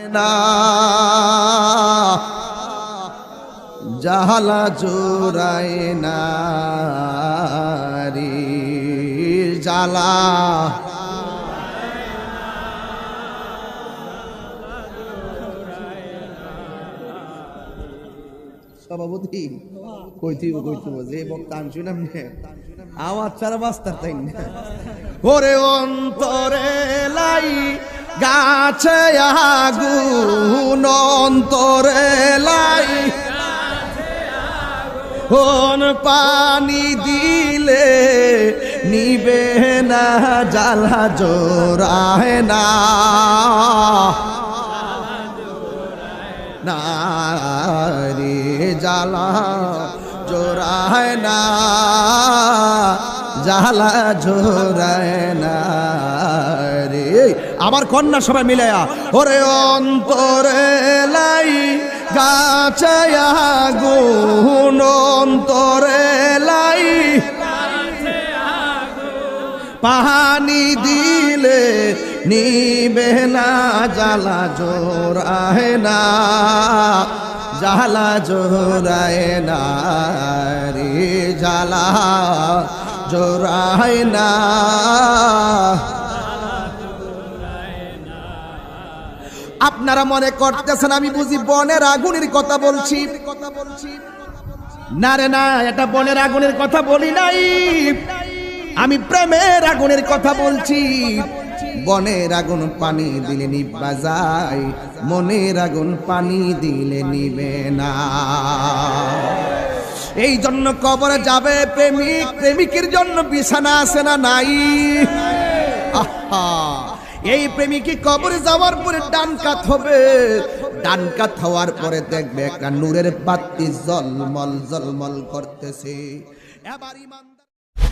না জাহালা জোড়ায় না রে জালা সভাপতি কইতিব যে বক্তান শুনাম নে আওয়াজ ছাড়া বাস্তার তাই না ওরে অন্তরে লাই গাছে আগুন অন্তরে লাই কোন পানি দিলে নিবে না জ্বালা জোড়ায় না রে জ্বালা জোড়ায় না জ্বালা জোড়ায় না রে আমার কন্যা সবাই মিলায়া ওরে অন্তরে লাই গাছে আগুন অন্তরে লাই পানি দিলে নিবে না জ্বালা জোড়ায় না জ্বালা জোড়ায় না রে জ্বালা জোড়ায় না আপনারা মনে করতেছেন আমি বুঝি বনের আগুনের কথা বলছি না রে না এটা বনের আগুনের কথা বলি নাই আমি প্রেমের আগুনের কথা বলছি বনের আগুন পানি দিলে নিভা যায় মনের আগুন পানি দিলে নিবে না এই জন্য কবরে যাবে প্রেমিক প্রেমিকের জন্য বিছানা আছে না নাই আহা এই প্রেমিকই কবরে যাওয়ার পরে ডান কাত হবে ডান কাত হওয়ার পরে দেখবে একটা নূরের বাতি জলমল জলমল করতেছে এবার ইমান